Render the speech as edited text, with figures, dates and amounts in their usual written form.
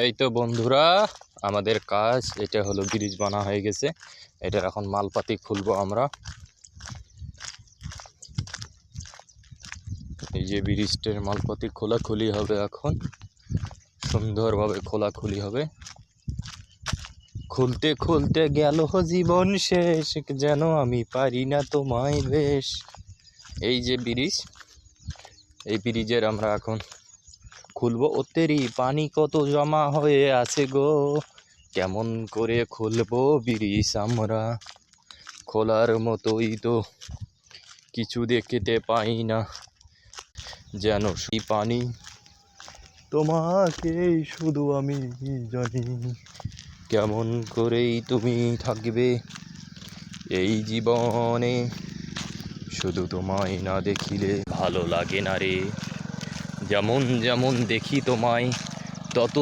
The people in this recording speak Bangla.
এই তো বন্ধুরা, আমাদের কাজ এটা হলো ব্রিজ বানা হয়ে গেছে। এটার এখন মালপাতি খুলবো আমরা। এই যে ব্রিজটার মালপাতি খোলাখুলি হবে, এখন সুন্দরভাবে খোলাখুলি হবে। খুলতে খুলতে গেল জীবন শেষ, যেন আমি পারি না তোমায় বেশ। এই যে ব্রিজ, এই ব্রিজের আমরা এখন খুলবো। ওতেরই পানি কত জমা হয়ে আছে গো, কেমন করে খুলবো ব্রিজ আমরা। খোলার মতোই তো কিছু দেখতে পাই না, যেন সেই পানি। তোমাকে শুধু আমি জানি, কেমন করেই তুমি থাকবে এই জীবনে। শুধু তোমায় না দেখিলে ভালো লাগে না রে, যেমন যেমন দেখি তোমায় তত